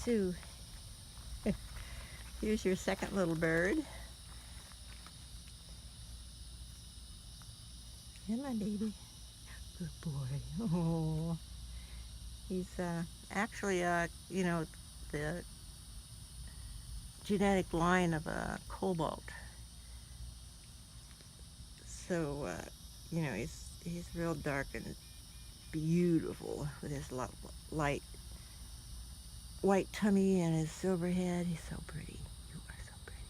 Sue. Here's your second little bird. Yeah, my baby. Good boy. Oh. He's actually, the genetic line of a cobalt. So, he's real dark and beautiful with his light white tummy and his silver head. He's so pretty. You are so pretty.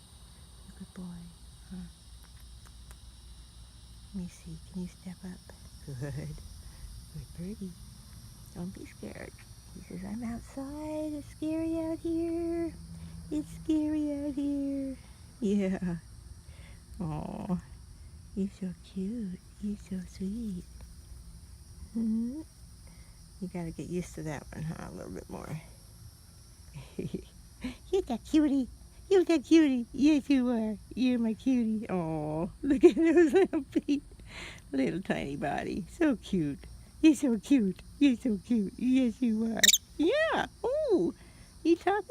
You good boy. Huh? Let me see. Can you step up? Good. Good birdie. Don't be scared. He says, I'm outside. It's scary out here. It's scary out here. Yeah. Oh, you're so cute. You're so sweet. Hmm. You gotta get used to that one, huh? A little bit more. You're that cutie. You're that cutie. Yes, you are. You're my cutie. Oh, look at those little feet. Little tiny body. So cute. You're so cute. You're so cute. Yes, you are. Yeah. Oh, you talking?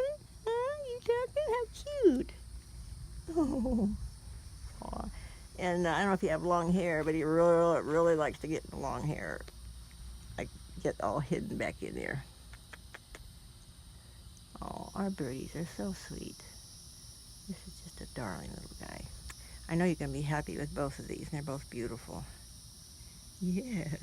Huh? You talking? How cute. Oh. Aw. And I don't know if you have long hair, but he really, really likes to get in the long hair. Like, get all hidden back in there. Oh, our birdies are so sweet. This is just a darling little guy. I know you're going to be happy with both of these. They're both beautiful. Yes.